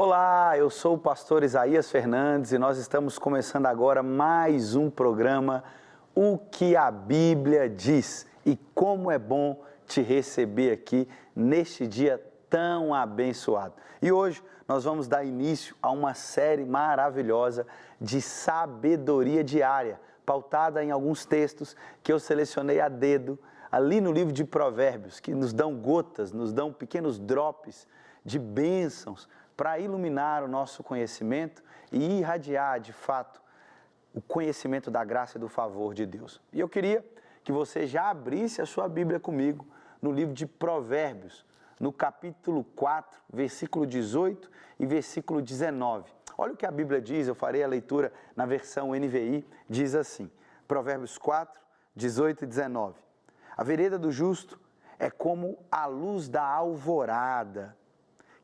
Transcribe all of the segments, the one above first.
Olá, eu sou o pastor Isaías Fernandes e nós estamos começando agora mais um programa O que a Bíblia diz. E como é bom te receber aqui neste dia tão abençoado. E hoje nós vamos dar início a uma série maravilhosa de sabedoria diária, pautada em alguns textos que eu selecionei a dedo ali no livro de Provérbios, que nos dão gotas, nos dão pequenos drops de bênçãos para iluminar o nosso conhecimento e irradiar, de fato, o conhecimento da graça e do favor de Deus. E eu queria que você já abrisse a sua Bíblia comigo no livro de Provérbios, no capítulo 4, versículo 18 e versículo 19. Olha o que a Bíblia diz, eu farei a leitura na versão NVI, diz assim, Provérbios 4, 18 e 19. A vereda do justo é como a luz da alvorada,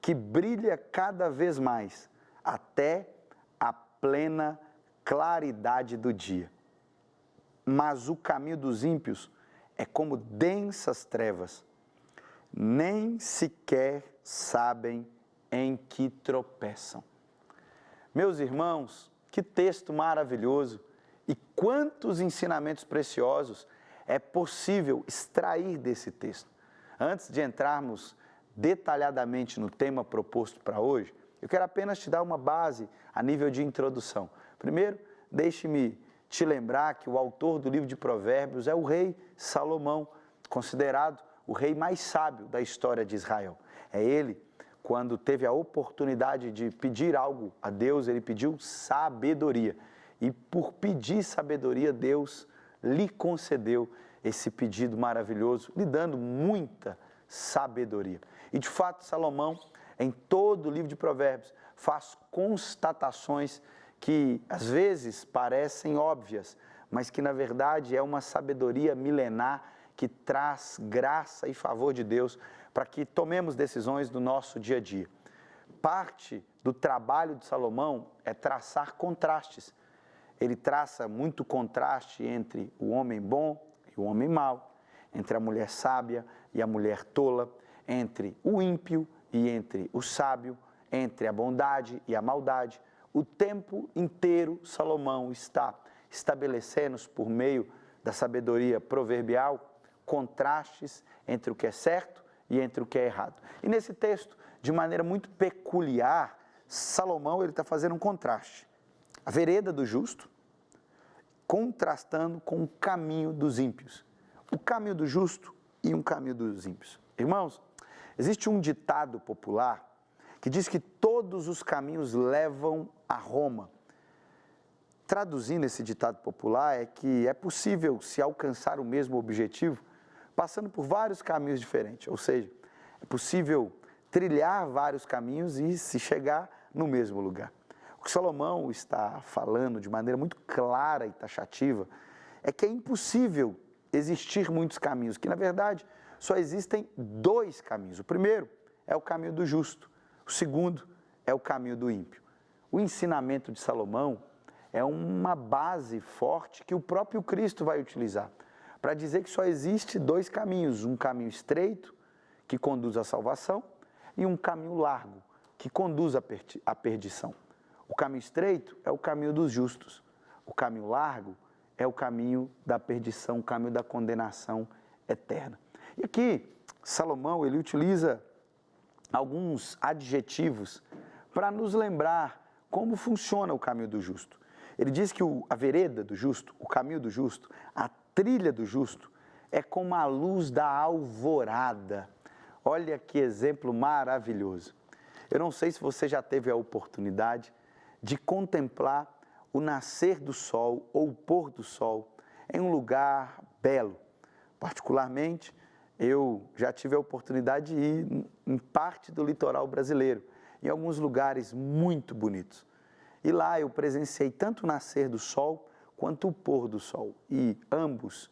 que brilha cada vez mais, até a plena claridade do dia. Mas o caminho dos ímpios é como densas trevas, nem sequer sabem em que tropeçam. Meus irmãos, que texto maravilhoso e quantos ensinamentos preciosos é possível extrair desse texto. Antes de entrarmos detalhadamente no tema proposto para hoje, eu quero apenas te dar uma base a nível de introdução. Primeiro, deixe-me te lembrar que o autor do livro de Provérbios é o rei Salomão, considerado o rei mais sábio da história de Israel. É ele, quando teve a oportunidade de pedir algo a Deus, ele pediu sabedoria. E por pedir sabedoria, Deus lhe concedeu esse pedido maravilhoso, lhe dando muita sabedoria. E de fato, Salomão, em todo o livro de Provérbios, faz constatações que às vezes parecem óbvias, mas que na verdade é uma sabedoria milenar que traz graça e favor de Deus para que tomemos decisões no nosso dia a dia. Parte do trabalho de Salomão é traçar contrastes. Ele traça muito contraste entre o homem bom e o homem mau, entre a mulher sábia e a mulher tola, entre o ímpio e entre o sábio, entre a bondade e a maldade. O tempo inteiro Salomão está estabelecendo, por meio da sabedoria proverbial, contrastes entre o que é certo e entre o que é errado. E nesse texto, de maneira muito peculiar, Salomão está fazendo um contraste. A vereda do justo, contrastando com o caminho dos ímpios. O caminho do justo e um caminho dos ímpios. Irmãos, existe um ditado popular que diz que todos os caminhos levam a Roma. Traduzindo esse ditado popular, é que é possível se alcançar o mesmo objetivo passando por vários caminhos diferentes. Ou seja, é possível trilhar vários caminhos e se chegar no mesmo lugar. O que Salomão está falando de maneira muito clara e taxativa é que é impossível existir muitos caminhos, que na verdade só existem dois caminhos. O primeiro é o caminho do justo, o segundo é o caminho do ímpio. O ensinamento de Salomão é uma base forte que o próprio Cristo vai utilizar para dizer que só existe dois caminhos, um caminho estreito que conduz à salvação e um caminho largo que conduz à perdição. O caminho estreito é o caminho dos justos, o caminho largo é o caminho da perdição, o caminho da condenação eterna. E aqui, Salomão, ele utiliza alguns adjetivos para nos lembrar como funciona o caminho do justo. Ele diz que a vereda do justo, o caminho do justo, a trilha do justo, é como a luz da alvorada. Olha que exemplo maravilhoso. Eu não sei se você já teve a oportunidade de contemplar o nascer do sol ou o pôr do sol em um lugar belo. Particularmente, eu já tive a oportunidade de ir em parte do litoral brasileiro, em alguns lugares muito bonitos. E lá eu presenciei tanto o nascer do sol quanto o pôr do sol. E ambos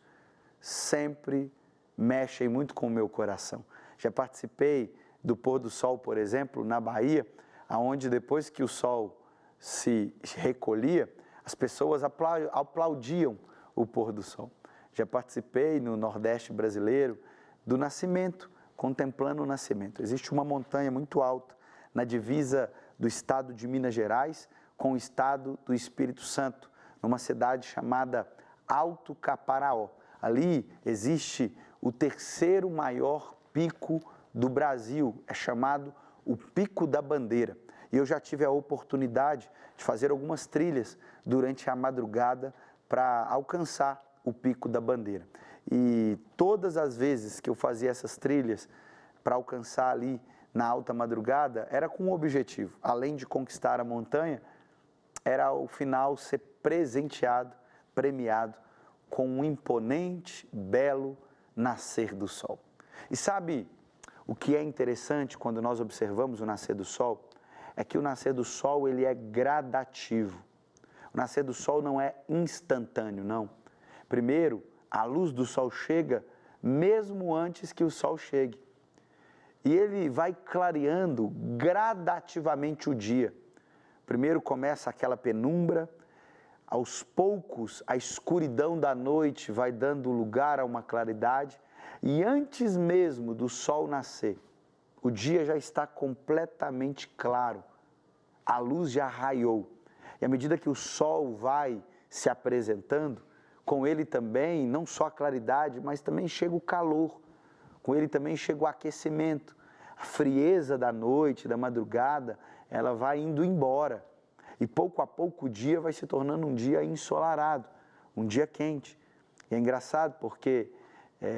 sempre mexem muito com o meu coração. Já participei do pôr do sol, por exemplo, na Bahia, onde depois que o sol se recolhia, as pessoas aplaudiam o pôr do sol. Já participei no Nordeste brasileiro do nascimento, contemplando o nascimento. Existe uma montanha muito alta na divisa do estado de Minas Gerais com o estado do Espírito Santo, numa cidade chamada Alto Caparaó. Ali existe o terceiro maior pico do Brasil, é chamado o Pico da Bandeira. E eu já tive a oportunidade de fazer algumas trilhas durante a madrugada para alcançar o Pico da Bandeira. E todas as vezes que eu fazia essas trilhas para alcançar ali na alta madrugada, era com um objetivo, além de conquistar a montanha, era ao final ser presenteado, premiado com um imponente, belo nascer do sol. E sabe o que é interessante quando nós observamos o nascer do sol? É que o nascer do sol ele é gradativo. O nascer do sol não é instantâneo, não. Primeiro, a luz do sol chega mesmo antes que o sol chegue. E ele vai clareando gradativamente o dia. Primeiro começa aquela penumbra, aos poucos a escuridão da noite vai dando lugar a uma claridade, e antes mesmo do sol nascer, o dia já está completamente claro, a luz já raiou. E à medida que o sol vai se apresentando, com ele também, não só a claridade, mas também chega o calor, com ele também chega o aquecimento. A frieza da noite, da madrugada, ela vai indo embora. E pouco a pouco o dia vai se tornando um dia ensolarado, um dia quente. E é engraçado porque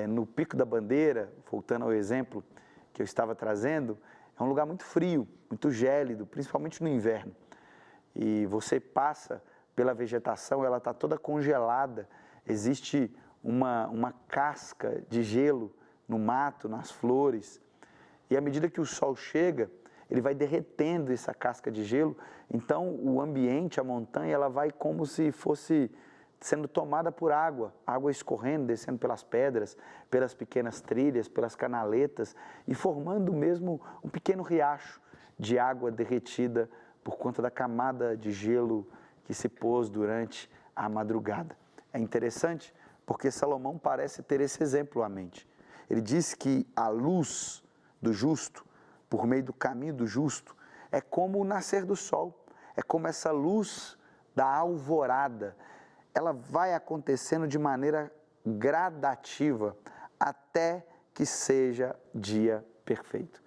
no Pico da Bandeira, voltando ao exemplo que eu estava trazendo, é um lugar muito frio, muito gélido, principalmente no inverno. E você passa pela vegetação, ela está toda congelada, existe uma casca de gelo no mato, nas flores. E à medida que o sol chega, ele vai derretendo essa casca de gelo, então o ambiente, a montanha, ela vai como se fosse sendo tomada por água, água escorrendo, descendo pelas pedras, pelas pequenas trilhas, pelas canaletas e formando mesmo um pequeno riacho de água derretida por conta da camada de gelo que se pôs durante a madrugada. É interessante porque Salomão parece ter esse exemplo à mente. Ele diz que a luz do justo, por meio do caminho do justo, é como o nascer do sol, é como essa luz da alvorada. Ela vai acontecendo de maneira gradativa até que seja dia perfeito.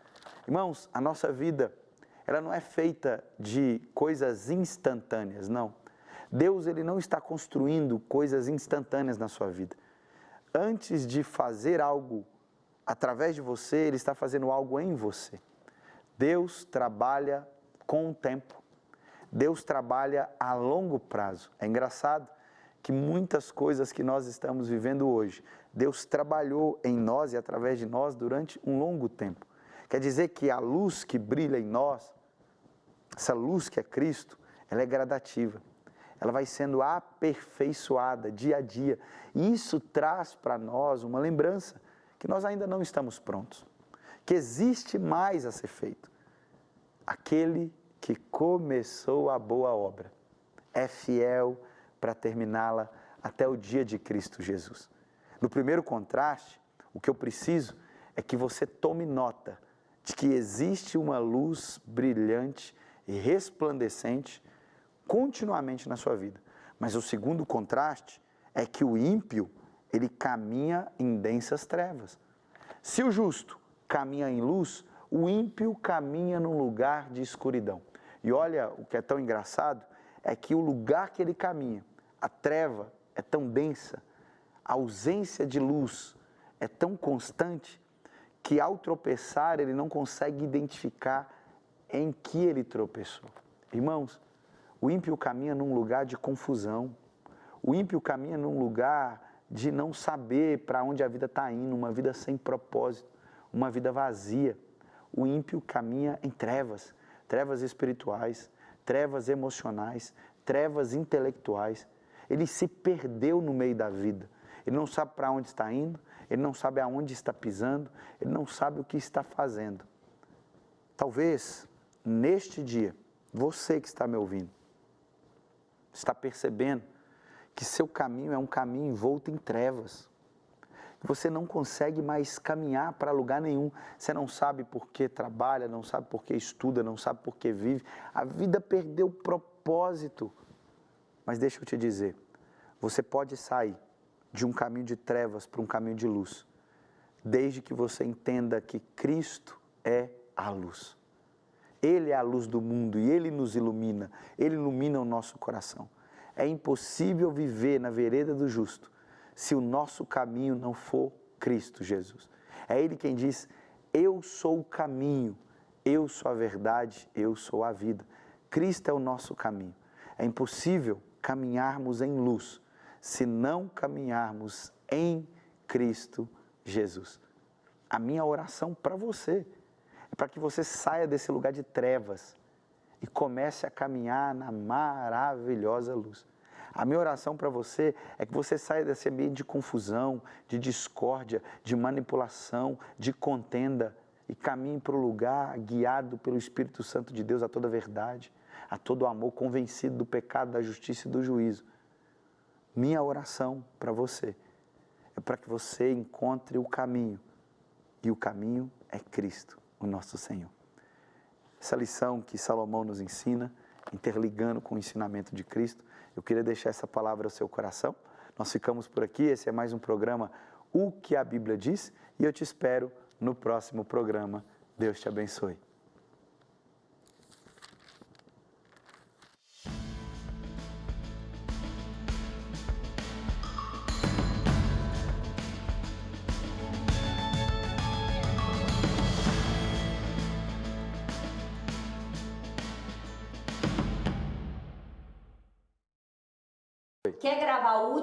Irmãos, a nossa vida, ela não é feita de coisas instantâneas, não. Deus, ele não está construindo coisas instantâneas na sua vida. Antes de fazer algo através de você, ele está fazendo algo em você. Deus trabalha com o tempo. Deus trabalha a longo prazo. É engraçado que muitas coisas que nós estamos vivendo hoje, Deus trabalhou em nós e através de nós durante um longo tempo. Quer dizer que a luz que brilha em nós, essa luz que é Cristo, ela é gradativa. Ela vai sendo aperfeiçoada dia a dia. E isso traz para nós uma lembrança que nós ainda não estamos prontos, que existe mais a ser feito. Aquele que começou a boa obra é fiel para terminá-la até o dia de Cristo Jesus. No primeiro contraste, o que eu preciso é que você tome nota de que existe uma luz brilhante e resplandecente continuamente na sua vida. Mas o segundo contraste é que o ímpio, ele caminha em densas trevas. Se o justo caminha em luz, o ímpio caminha num lugar de escuridão. E olha, o que é tão engraçado é que o lugar que ele caminha, a treva é tão densa, a ausência de luz é tão constante, que ao tropeçar ele não consegue identificar em que ele tropeçou. Irmãos, o ímpio caminha num lugar de confusão, o ímpio caminha num lugar de não saber para onde a vida está indo, uma vida sem propósito, uma vida vazia. O ímpio caminha em trevas, trevas espirituais, trevas emocionais, trevas intelectuais. Ele se perdeu no meio da vida, ele não sabe para onde está indo, ele não sabe aonde está pisando, ele não sabe o que está fazendo. Talvez, neste dia, você que está me ouvindo, está percebendo que seu caminho é um caminho envolto em trevas, Você não consegue mais caminhar para lugar nenhum. Você não sabe por que trabalha, não sabe por que estuda, não sabe por que vive. A vida perdeu propósito. Mas deixa eu te dizer, você pode sair de um caminho de trevas para um caminho de luz, desde que você entenda que Cristo é a luz. Ele é a luz do mundo e Ele nos ilumina, Ele ilumina o nosso coração. É impossível viver na vereda do justo se o nosso caminho não for Cristo Jesus. É Ele quem diz, eu sou o caminho, eu sou a verdade, eu sou a vida. Cristo é o nosso caminho. É impossível caminharmos em luz se não caminharmos em Cristo Jesus. A minha oração para você é para que você saia desse lugar de trevas e comece a caminhar na maravilhosa luz. A minha oração para você é que você saia desse ambiente de confusão, de discórdia, de manipulação, de contenda e caminhe para o lugar guiado pelo Espírito Santo de Deus a toda verdade, a todo amor, convencido do pecado, da justiça e do juízo. Minha oração para você é para que você encontre o caminho, e o caminho é Cristo, o nosso Senhor. Essa lição que Salomão nos ensina, interligando com o ensinamento de Cristo, eu queria deixar essa palavra ao seu coração. Nós ficamos por aqui, esse é mais um programa O que a Bíblia diz, e eu te espero no próximo programa. Deus te abençoe. Quer gravar o último?